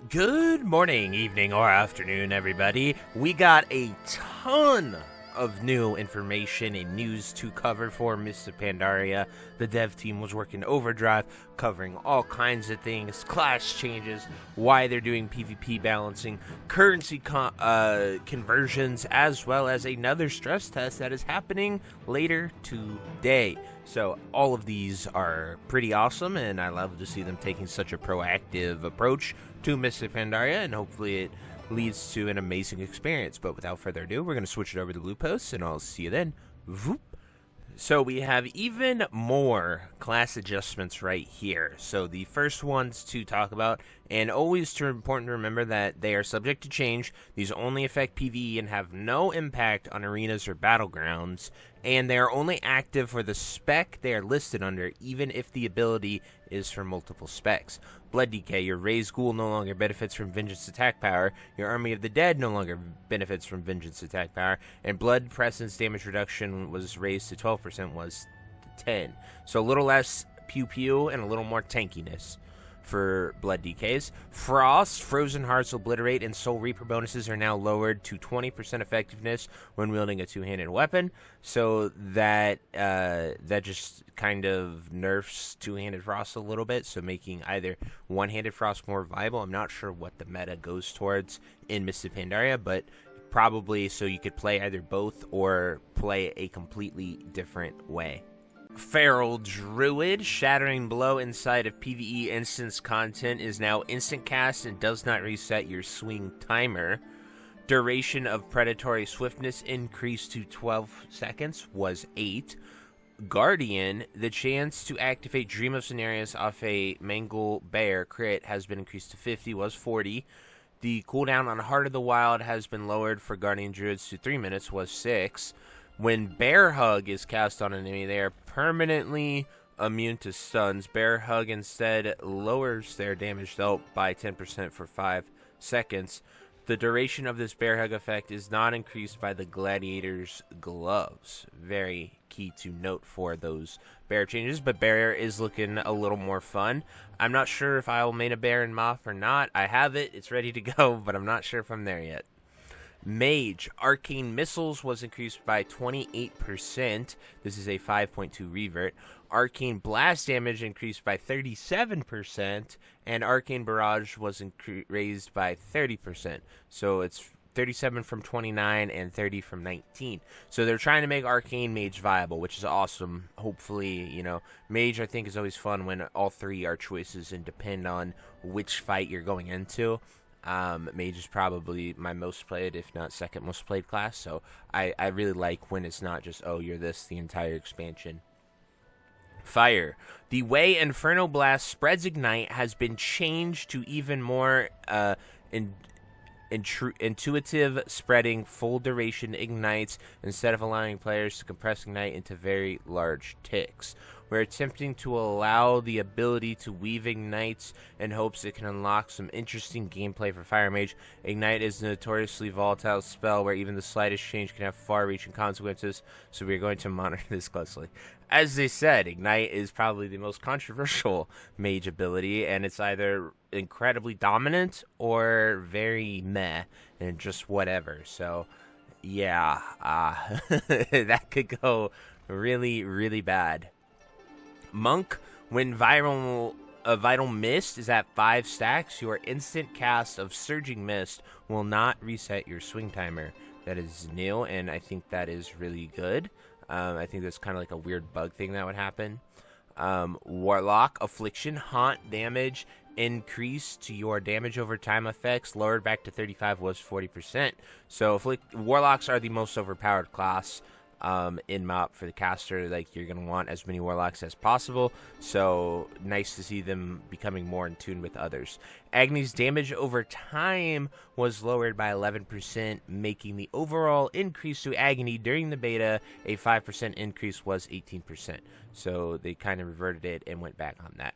Good morning, evening, or afternoon, everybody. We got a ton of new information and news to cover for Mr. Pandaria. The dev team was working overdrive, covering all kinds of things, class changes, why they're doing PvP balancing, currency conversions, as well as another stress test that is happening later today. So all of these are pretty awesome, and I love to see them taking such a proactive approach to Mr. Pandaria, and hopefully it leads to an amazing experience. But without further ado, we're going to switch it over to Blue Posts, and I'll see you then. Voop. So we have even more class adjustments right here. So the first ones to talk about, and always important to remember that they are subject to change. These only affect PvE and have no impact on arenas or battlegrounds, and they are only active for the spec they are listed under, even if the ability is for multiple specs. Blood Decay, your Raised Ghoul no longer benefits from Vengeance attack power, your Army of the Dead no longer benefits from Vengeance attack power, and Blood Presence damage reduction was raised to 12%, was 10. So a little less pew-pew and a little more tankiness for Blood Decays. Frost, Frozen Hearts, Obliterate, and Soul Reaper bonuses are now lowered to 20% effectiveness when wielding a two-handed weapon, so that that just kind of nerfs two-handed Frost a little bit, so making either one-handed Frost more viable. I'm not sure what the meta goes towards in Mr. Pandaria, but probably so you could play either both or play a completely different way. Feral Druid, Shattering Blow inside of PvE instance content is now instant cast and does not reset your swing timer. Duration of Predatory Swiftness increased to 12 seconds, was 8. Guardian, the chance to activate Dream of Scenarios off a Mangle Bear crit has been increased to 50, was 40. The cooldown on Heart of the Wild has been lowered for Guardian Druids to 3 minutes, was 6. When Bear Hug is cast on an enemy, they are permanently immune to stuns. Bear Hug instead lowers their damage dealt by 10% for 5 seconds. The duration of this Bear Hug effect is not increased by the Gladiator's Gloves. Very key to note for those bear changes, but Bear is looking a little more fun. I'm not sure if I'll main a Bear in MoP or not. I have it, it's ready to go, but I'm not sure if I'm there yet. Mage, Arcane Missiles was increased by 28%. This is a 5.2 revert. Arcane Blast damage increased by 37%, and Arcane Barrage was raised by 30%. So it's 37 from 29 and 30 from 19. So they're trying to make Arcane Mage viable, which is awesome. Hopefully, Mage I think is always fun when all three are choices and depend on which fight you're going into. Mage is probably my most played, if not second most played class, so I really like when it's not just, oh, you're this the entire expansion. Fire. The way Inferno Blast spreads Ignite has been changed to even more intuitive spreading full duration ignites instead of allowing players to compress Ignite into very large ticks. We're attempting to allow the ability to weave Ignites in hopes it can unlock some interesting gameplay for Fire Mage. Ignite is a notoriously volatile spell where even the slightest change can have far-reaching consequences, so we're going to monitor this closely. As they said, Ignite is probably the most controversial mage ability, and it's either incredibly dominant or very meh, and just whatever. So, yeah, that could go really, really bad. Monk, when Vital Mist is at 5 stacks, your instant cast of Surging Mist will not reset your swing timer. That is new, and I think that is really good. I think that's kind of like a weird bug thing that would happen. Warlock, Affliction, Haunt damage increase to your damage over time effects, lowered back to 35, was 40%. So Warlocks are the most overpowered class in MoP for the caster. Like, you're going to want as many Warlocks as possible, so nice to see them becoming more in tune with others. Agni's damage over time was lowered by 11%, making the overall increase to Agni during the beta a 5% increase, was 18%. So they kind of reverted it and went back on that.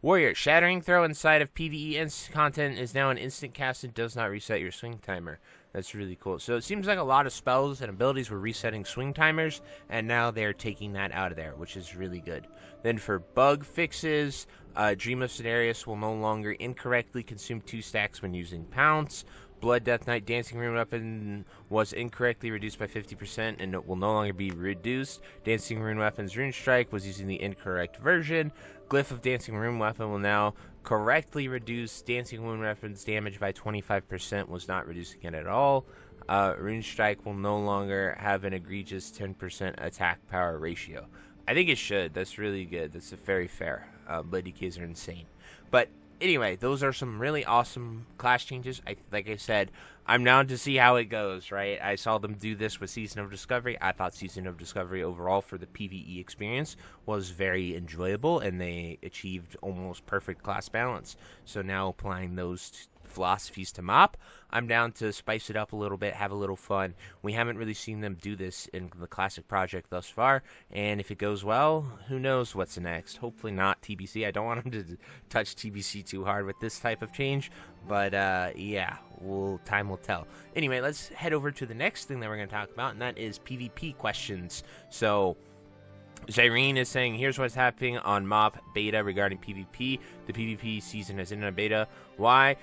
Warrior, Shattering Throw inside of PvE content is now an instant cast and does not reset your swing timer. That's really cool. So it seems like a lot of spells and abilities were resetting swing timers, and now they're taking that out of there, which is really good. Then for bug fixes, Dream of Cenarius will no longer incorrectly consume 2 stacks when using Pounce. Blood Death Knight Dancing Rune Weapon was incorrectly reduced by 50% and it will no longer be reduced. Dancing Rune Weapon's Rune Strike was using the incorrect version. Glyph of Dancing Rune Weapon will now correctly reduce Dancing Rune Weapon's damage by 25%, was not reducing it at all. Rune Strike will no longer have an egregious 10% attack power ratio. I think it should. That's really good. That's very fair. Blade decays are insane. But anyway, those are some really awesome class changes. Like I said, I'm down to see how it goes, right? I saw them do this with Season of Discovery. I thought Season of Discovery overall for the PvE experience was very enjoyable, and they achieved almost perfect class balance. So now applying those philosophies to MoP, I'm down to spice it up a little bit, have a little fun. We haven't really seen them do this in the Classic project thus far, and if it goes well, who knows what's next. Hopefully not TBC. I don't want them to touch TBC too hard with this type of change, but yeah, time will tell. Anyway, let's head over to the next thing that we're going to talk about, and that is PvP questions. So Zyrene is saying, here's what's happening on MoP beta regarding PvP. The PvP season is in a beta. Why?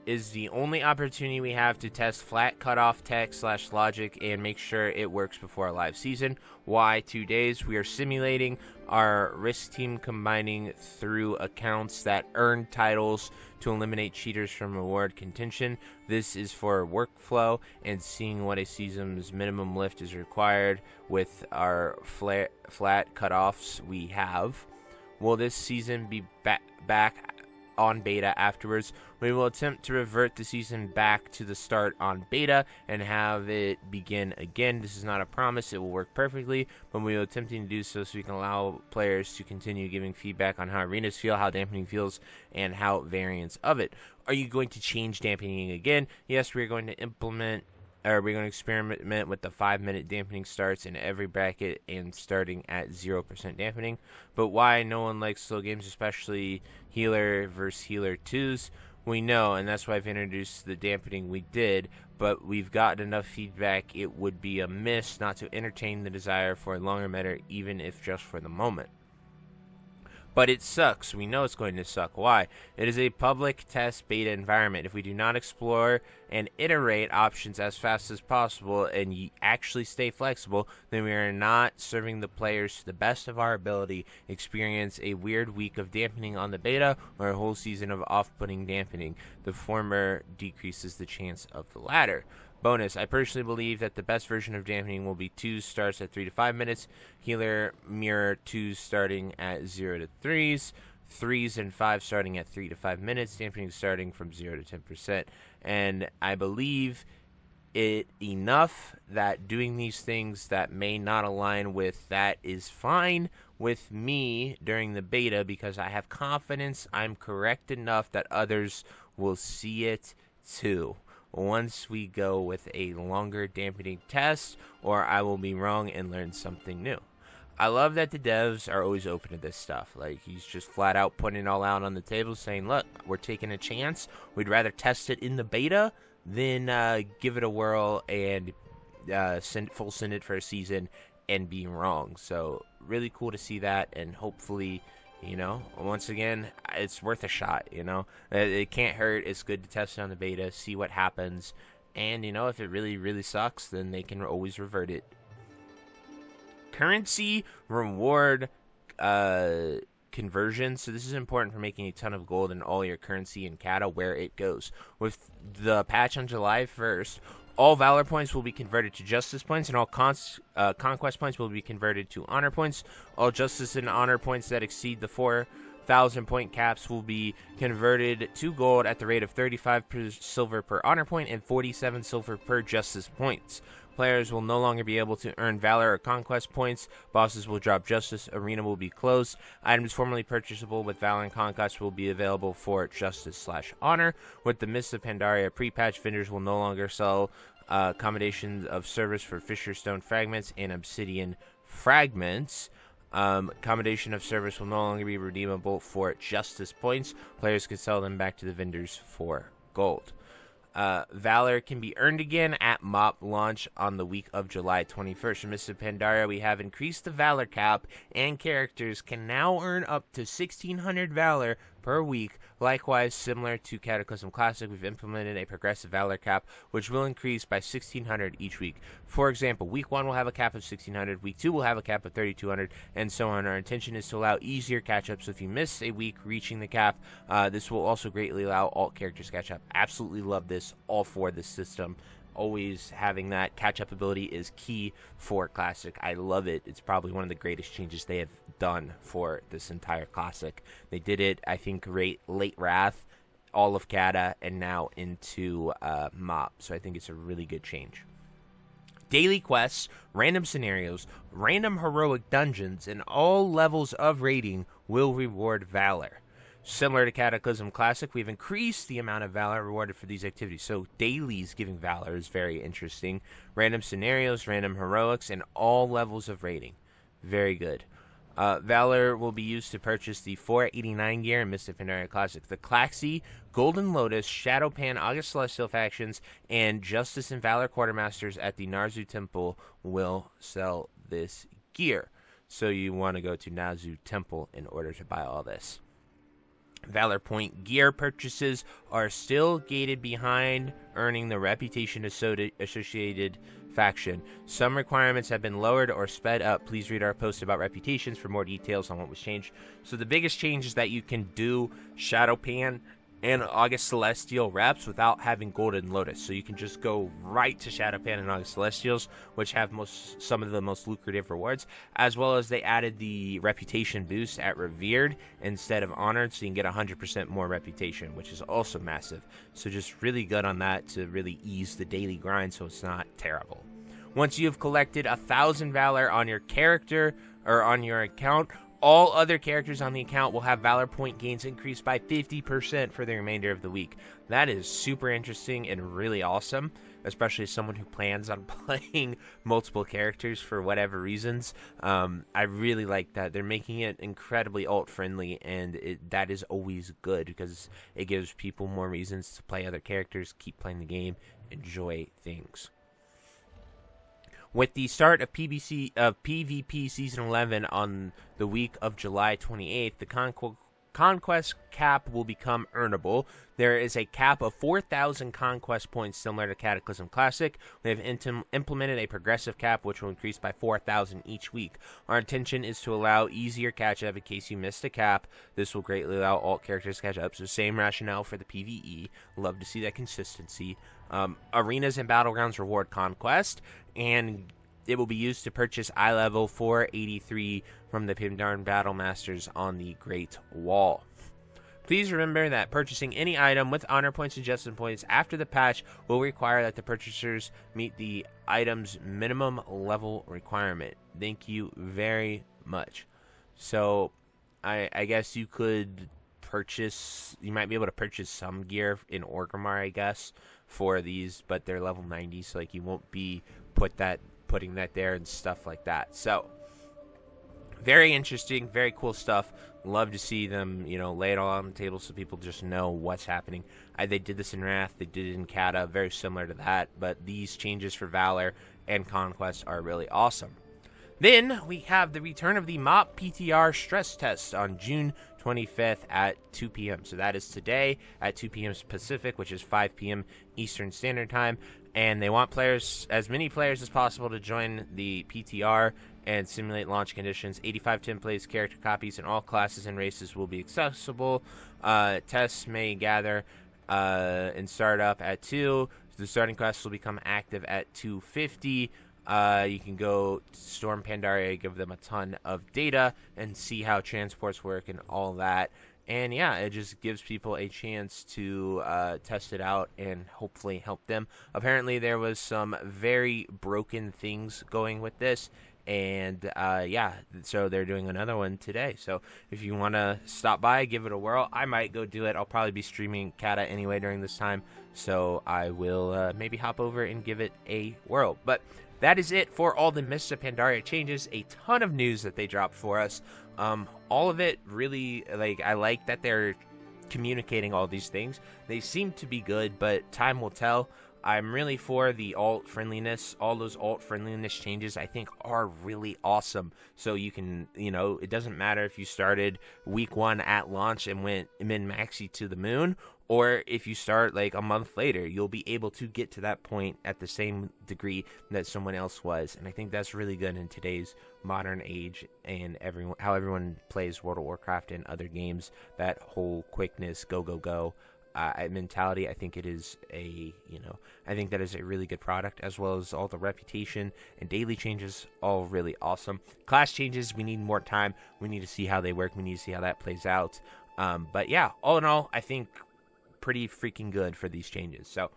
Is the only opportunity we have to test flat cutoff tech / logic and make sure it works before a live season. Why 2 days? We are simulating our risk team combining through accounts that earn titles to eliminate cheaters from reward contention. This is for workflow and seeing what a season's minimum lift is required with our flat cutoffs we have. Will this season be back on beta afterwards? We will attempt to revert the season back to the start on beta and have it begin again. This is not a promise, it will work perfectly, but we are attempting to do so we can allow players to continue giving feedback on how arenas feel, how dampening feels, and how variants of it. Are you going to change dampening again? Yes, we're going to experiment with the 5-minute dampening starts in every bracket and starting at 0% dampening. But why no one likes slow games, especially healer versus healer 2s? We know, and that's why I've introduced the dampening we did, but we've gotten enough feedback it would be a miss not to entertain the desire for a longer meta, even if just for the moment. But it sucks. We know it's going to suck. Why? It is a public test beta environment. If we do not explore and iterate options as fast as possible and actually stay flexible, then we are not serving the players to the best of our ability, experience a weird week of dampening on the beta or a whole season of off-putting dampening. The former decreases the chance of the latter. Bonus, I personally believe that the best version of dampening will be 2s starts at 3 to 5 minutes, healer mirror 2s starting at 0 to 3s, 3s and 5s starting at 3 to 5 minutes, dampening starting from 0 to 10%. And I believe it enough that doing these things that may not align with that is fine with me during the beta, because I have confidence I'm correct enough that others will see it too once we go with a longer dampening test, or I will be wrong and learn something new. I love that the devs are always open to this stuff. Like, he's just flat out putting it all out on the table saying, look, we're taking a chance. We'd rather test it in the beta than give it a whirl and send it for a season and be wrong. So really cool to see that, and hopefully, you know, once again, it's worth a shot, you know. It can't hurt. It's good to test it on the beta, see what happens. And, you know, if it really, really sucks, then they can always revert it. Currency reward conversion. So this is important for making a ton of gold in all your currency and kata where it goes. With the patch on July 1st, all Valor points will be converted to Justice points, and all Conquest points will be converted to Honor points. All Justice and Honor points that exceed the 4,000 point caps will be converted to gold at the rate of 35 silver per Honor point and 47 silver per Justice points. Players will no longer be able to earn Valor or Conquest points. Bosses will drop Justice. Arena will be closed. Items formerly purchasable with Valor and Conquest will be available for Justice/Honor. With the Mists of Pandaria pre-patch, vendors will no longer sell combinations of service for Fisher Stone fragments and Obsidian fragments. Combination of service will no longer be redeemable for Justice points. Players can sell them back to the vendors for gold. Valor can be earned again at MoP launch on the week of July 21st. From Mr. Pandaria, we have increased the Valor cap, and characters can now earn up to 1,600 Valor per week. Likewise, similar to Cataclysm Classic, we've implemented a progressive Valor cap, which will increase by 1,600 each week. For example, week 1 will have a cap of 1,600, week 2 will have a cap of 3,200, and so on. Our intention is to allow easier catch-ups. So if you miss a week reaching the cap, this will also greatly allow alt characters to catch up. Absolutely love this, all for this system. Always having that catch-up ability is key for Classic. I love it. It's probably one of the greatest changes they have done for this entire Classic. They did it, I think, late Wrath, all of Kata, and now into MoP. So I think it's a really good change. Daily quests, random scenarios, random heroic dungeons, and all levels of rating will reward Valor. Similar to Cataclysm Classic, we've increased the amount of Valor rewarded for these activities. So dailies giving Valor is very interesting. Random scenarios, random heroics, and all levels of rating. Very good. Valor will be used to purchase the 489 gear in Mist of Pandaria Classic. The Klaxi, Golden Lotus, Shadowpan, August Celestial factions, and Justice and Valor Quartermasters at the Narzu Temple will sell this gear. So you want to go to Narzu Temple in order to buy all this. Valor Point gear purchases are still gated behind earning the reputation associated faction. Some requirements have been lowered or sped up. Please read our post about reputations for more details on what was changed. So the biggest change is that you can do Shadowpan and August Celestial reps without having Golden Lotus. So you can just go right to Shadowpan and August Celestials, which have some of the most lucrative rewards, as well as they added the reputation boost at Revered instead of Honored, so you can get 100% more reputation, which is also massive. So just really good on that to really ease the daily grind so it's not terrible. Once you have collected 1,000 Valor on your character or on your account, all other characters on the account will have Valor point gains increased by 50% for the remainder of the week. That is super interesting and really awesome, especially as someone who plans on playing multiple characters for whatever reasons. I really like that. They're making it incredibly alt-friendly, and that is always good because it gives people more reasons to play other characters, keep playing the game, enjoy things. With the start of PvP Season 11 on the week of July 28th, the Conquest cap will become earnable. There is a cap of 4,000 Conquest points similar to Cataclysm Classic. We have implemented a progressive cap which will increase by 4,000 each week. Our intention is to allow easier catch-up in case you missed a cap. This will greatly allow alt characters to catch up. So same rationale for the PvE. Love to see that consistency. Arenas and Battlegrounds reward Conquest, and it will be used to purchase eye level 483 from the Pandaren Battle Masters on the Great Wall. Please remember that purchasing any item with honor points and justice points after the patch will require that the purchasers meet the item's minimum level requirement. Thank you very much. So, I guess you could purchase, you might be able to purchase some gear in Orgrimmar, I guess, for these, but they're level 90, so like you won't be putting that there and stuff like that. So very interesting, very cool stuff. Love to see them, lay it all on the table so people just know what's happening. They did this in Wrath, they did it in Kata, very similar to that, but these changes for Valor and Conquest are really awesome. Then we have the return of the MoP PTR Stress Test on June 25th at 2 p.m. So that is today at 2 p.m. Pacific, which is 5 p.m. Eastern Standard Time. And they want as many players as possible to join the PTR and simulate launch conditions. 85 templates, character copies, and all classes and races will be accessible. Tests may gather and start up at 2. The starting quests will become active at 2:50. You can go to Storm Pandaria, give them a ton of data, and see how transports work and all that. And yeah, it just gives people a chance to test it out and hopefully help them. Apparently there was some very broken things going with this, and yeah, so they're doing another one today. So if you want to stop by, give it a whirl, I might go do it. I'll probably be streaming Kata anyway during this time, so I will maybe hop over and give it a whirl. But that is it for all the Mists of Pandaria changes. A ton of news that they dropped for us. All of it really, I like that they're communicating all these things. They seem to be good, but time will tell. I'm really for the alt friendliness. All those alt friendliness changes I think are really awesome. So you can, it doesn't matter if you started week 1 at launch and went min-maxi to the moon, or if you start like a month later, you'll be able to get to that point at the same degree that someone else was. And I think that's really good in today's modern age and how everyone plays World of Warcraft and other games. That whole quickness, go mentality, I think it is I think that is a really good product, as well as all the reputation and daily changes, all really awesome. Class changes, we need more time. We need to see how they work. We need to see how that plays out. But yeah, all in all, I think pretty freaking good for these changes. So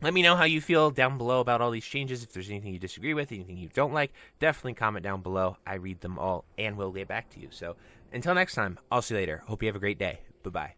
let me know how you feel down below about all these changes. If there's anything you disagree with, anything you don't like, definitely comment down below. I read them all and will get back to you. So until next time, I'll see you later. Hope you have a great day. Bye-bye.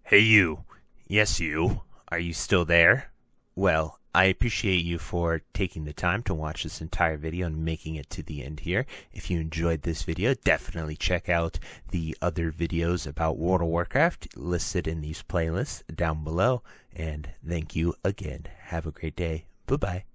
Hey you. Yes you. Are you still there? Well, I appreciate you for taking the time to watch this entire video and making it to the end here. If you enjoyed this video, definitely check out the other videos about World of Warcraft listed in these playlists down below. And thank you again. Have a great day. Bye-bye.